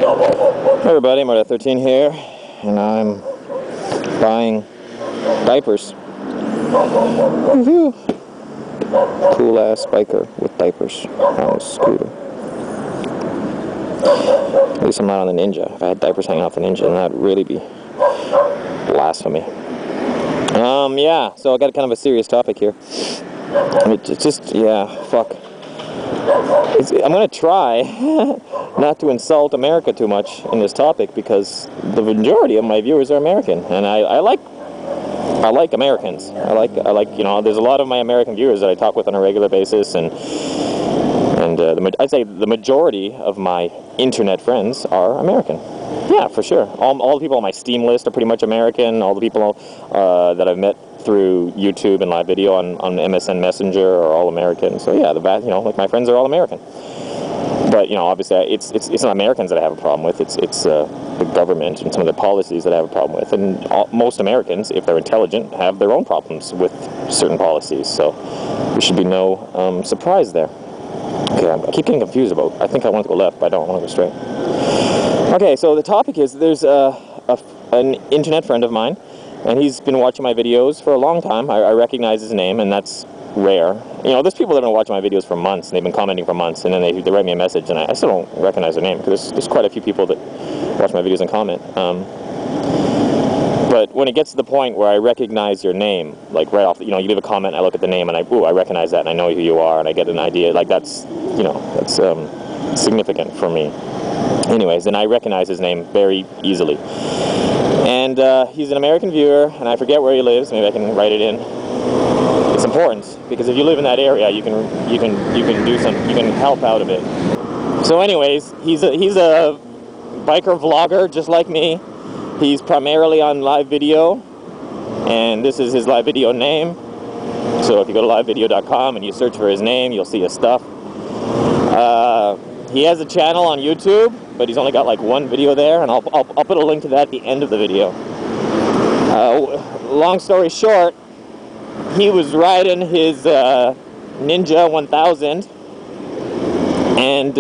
Hey everybody, Marta13 here, and I'm buying diapers. Woohoo! Cool ass biker with diapers on his scooter. At least I'm not on the Ninja. If I had diapers hanging off the Ninja, then that'd really be blasphemy. Yeah, so I got kind of a serious topic here. It's just, yeah, fuck. I'm gonna try not to insult America too much in this topic because the majority of my viewers are American, and I like Americans. I like you know, there's a lot of my American viewers that I talk with on a regular basis, and I'd say the majority of my internet friends are American. Yeah, for sure. All the people on my Steam list are pretty much American. All the people that I've met through YouTube and live video on MSN Messenger are all American. So yeah, you know, like my friends are all American. But you know, obviously, it's not Americans that I have a problem with. It's the government and some of the policies that I have a problem with. And most Americans, if they're intelligent, have their own problems with certain policies. So there should be no surprise there. Okay, I keep getting confused about. I think I want to go left, but I don't. I want to go straight. Okay, so the topic is there's an internet friend of mine, and he's been watching my videos for a long time. I recognize his name, and that's rare. You know, there's people that have been watching my videos for months, and they've been commenting for months, and then they write me a message, and I still don't recognize their name, because there's quite a few people that watch my videos and comment. But when it gets to the point where I recognize your name, like right off, you know, you leave a comment, I look at the name, and I recognize that, and I know who you are, and I get an idea, like that's, you know, that's significant for me. Anyways, and I recognize his name very easily. And he's an American viewer, and I forget where he lives. Maybe I can write it in. It's important because if you live in that area, you can help out a bit. So, anyways, he's a biker vlogger just like me. He's primarily on live video, and this is his live video name. So if you go to livevideo.com and you search for his name, you'll see his stuff. He has a channel on YouTube, but he's only got like one video there, and I'll put a link to that at the end of the video. Long story short, he was riding his Ninja 1000, and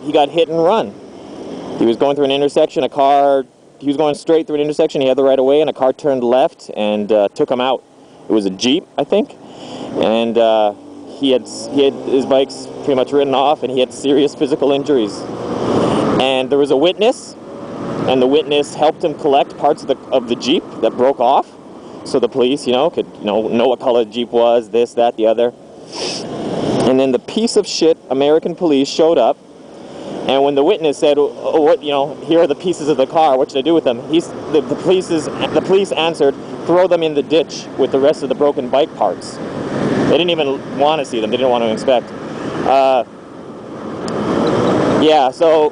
he got hit and run. He was going through an intersection, he was going straight through an intersection, he had the right of way, and a car turned left and took him out. It was a Jeep, I think, and he had his bikes pretty much written off, and he had serious physical injuries. And there was a witness, and the witness helped him collect parts of the Jeep that broke off, so the police, you know, could know what color the Jeep was, this, that, the other. And then the piece of shit American police showed up, and when the witness said, "Oh, what, you know, here are the pieces of the car, what should I do with them?" The police answered, "Throw them in the ditch with the rest of the broken bike parts." They didn't even want to see them. They didn't want to inspect. Yeah, so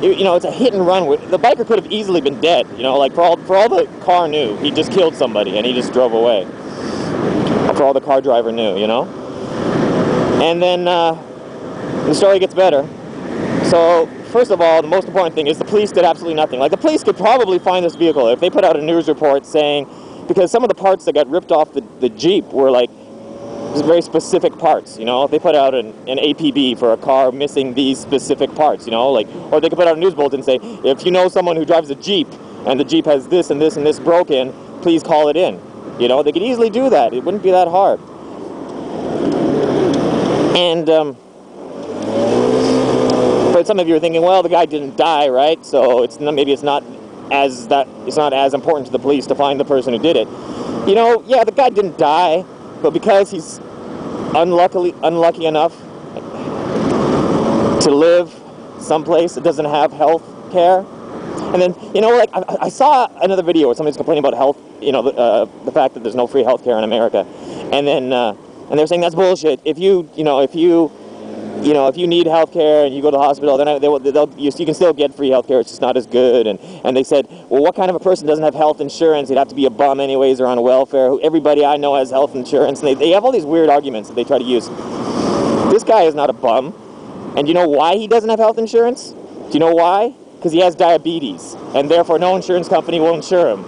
you know, it's a hit and run. The biker could have easily been dead. You know, like for all the car knew, he just killed somebody and he just drove away. For all the car driver knew, you know. And then the story gets better. So first of all, the most important thing is the police did absolutely nothing. Like the police could probably find this vehicle if they put out a news report saying, because some of the parts that got ripped off the Jeep were like very specific parts, you know. If they put out an APB for a car missing these specific parts, you know, like, or they could put out a news bulletin and say, if you know someone who drives a Jeep and the Jeep has this and this and this broken, please call it in. You know, they could easily do that. It wouldn't be that hard. And but some of you are thinking, well, the guy didn't die, right? So maybe it's not as important to the police to find the person who did it. You know, yeah, the guy didn't die, but because he's unlucky enough to live someplace that doesn't have health care. And then, you know, like I saw another video where somebody's complaining about health, you know, the fact that there's no free health care in America, and then and they're saying that's bullshit. If you need health care and you go to the hospital, then you can still get free health care. It's just not as good. And they said, well, what kind of a person doesn't have health insurance? They'd have to be a bum anyways, or on welfare. Everybody I know has health insurance. And they have all these weird arguments that they try to use. This guy is not a bum. And you know why he doesn't have health insurance? Do you know why? Because he has diabetes, and therefore no insurance company will insure him.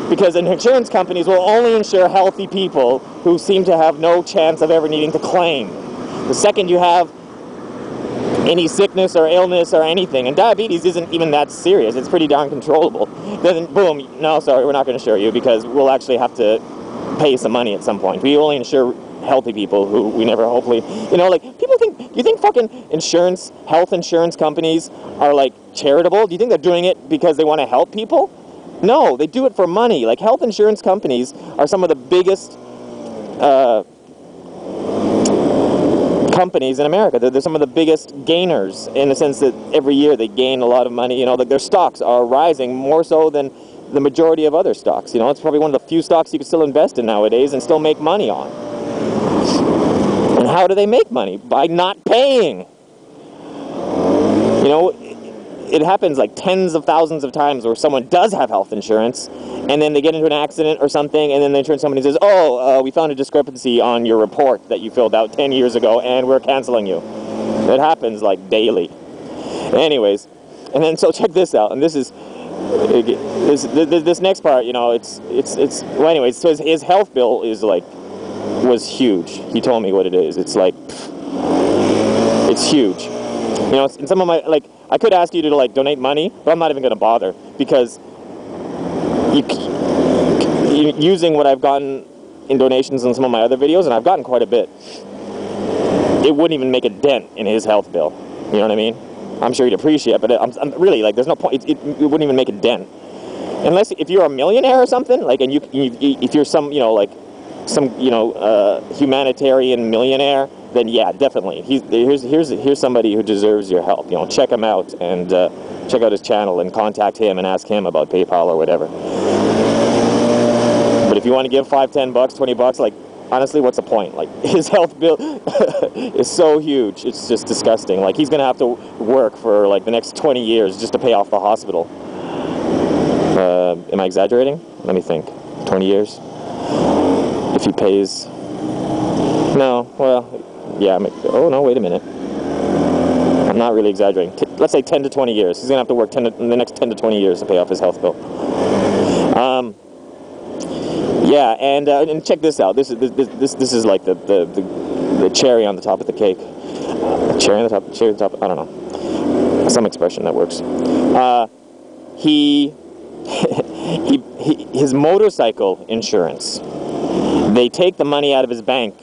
Because insurance companies will only insure healthy people who seem to have no chance of ever needing to claim. The second you have any sickness or illness or anything. And diabetes isn't even that serious. It's pretty darn controllable. Then boom, no, sorry, we're not going to insure you because we'll actually have to pay some money at some point. We only insure healthy people who we never hopefully, you know, like, people think, you think fucking health insurance companies are like charitable? Do you think they're doing it because they want to help people? No, they do it for money. Like, health insurance companies are some of the biggest companies in America. They're some of the biggest gainers in the sense that every year they gain a lot of money. You know, like, their stocks are rising more so than the majority of other stocks. You know, it's probably one of the few stocks you can still invest in nowadays and still make money on. And how do they make money? By not paying. You know, it happens like tens of thousands of times where someone does have health insurance and then they get into an accident or something, and then the insurance company says, oh, we found a discrepancy on your report that you filled out 10 years ago and we're canceling you. It happens like daily. Anyways, and then so check this out, and this is this next part, you know, well, anyways, so his health bill is like, was huge. He told me what it is. It's like, it's huge. You know, in some of my, like, I could ask you to like donate money, but I'm not even going to bother because using what I've gotten in donations in some of my other videos, and I've gotten quite a bit, it wouldn't even make a dent in his health bill. You know what I mean? I'm sure he'd appreciate it, but I'm really, like, there's no point. It wouldn't even make a dent. Unless, if you're a millionaire or something, like, and if you're some, you know, like, some, you know, humanitarian millionaire, then yeah, definitely. Here's somebody who deserves your help. You know, check him out and check out his channel and contact him and ask him about PayPal or whatever. But if you want to give $5, $10, $20, like, honestly, what's the point? Like, his health bill is so huge, it's just disgusting. Like, he's gonna have to work for like the next 20 years just to pay off the hospital. Am I exaggerating? Let me think. 20 years? If he pays... No, well, yeah, oh no, wait a minute. I'm not really exaggerating. Let's say 10 to 20 years. He's gonna have to work in the next 10 to 20 years to pay off his health bill. Yeah, and check this out. This is like the cherry on the top of the cake. Cherry on the top. I don't know. Some expression that works. His motorcycle insurance. They take the money out of his bank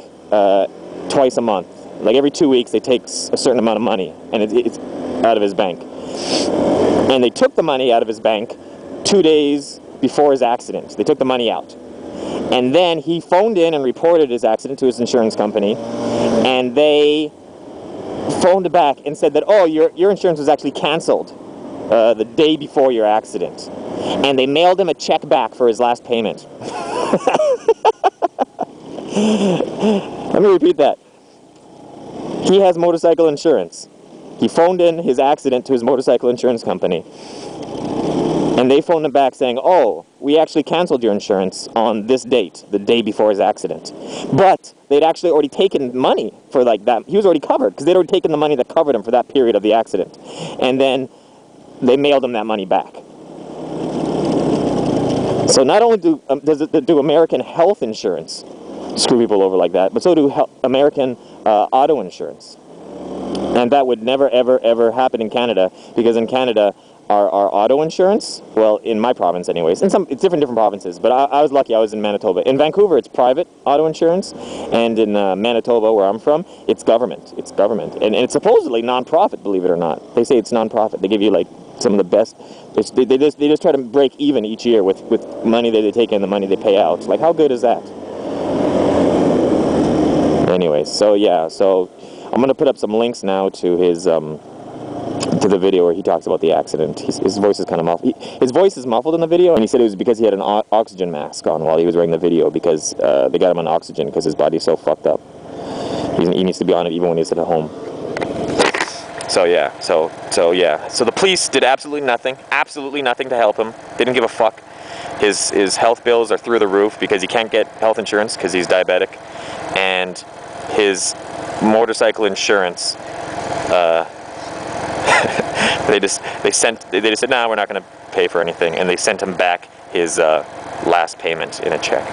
twice a month. Like every 2 weeks, they take a certain amount of money, and it's out of his bank. And they took the money out of his bank 2 days before his accident. They took the money out. And then he phoned in and reported his accident to his insurance company, and they phoned back and said that, oh, your insurance was actually canceled the day before your accident. And they mailed him a check back for his last payment. Let me repeat that. He has motorcycle insurance. He phoned in his accident to his motorcycle insurance company. And they phoned him back saying, oh, we actually canceled your insurance on this date, the day before his accident. But they'd actually already taken money for like that. He was already covered because they'd already taken the money that covered him for that period of the accident. And then they mailed him that money back. So not only do American health insurance screw people over like that, but so do American auto insurance. And that would never, ever, ever happen in Canada, because in Canada, our auto insurance, well, in my province anyways, it's different provinces, but I was lucky, I was in Manitoba. In Vancouver, it's private auto insurance, and in Manitoba, where I'm from, it's government. It's government. And it's supposedly non-profit, believe it or not. They say it's non-profit. They give you, like, some of the best. They just try to break even each year with money that they take in, the money they pay out. Like, how good is that? Anyways, so yeah, so I'm going to put up some links now to his... to the video where he talks about the accident. His voice is kind of muffled. His voice is muffled in the video, and he said it was because he had an oxygen mask on while he was wearing the video, because they got him on oxygen because his body's so fucked up. He needs to be on it even when he's at home. So yeah, so the police did absolutely nothing to help him. They didn't give a fuck. His health bills are through the roof because he can't get health insurance because he's diabetic, and his motorcycle insurance. They just said, nah, we're not going to pay for anything, and they sent him back his last payment in a check.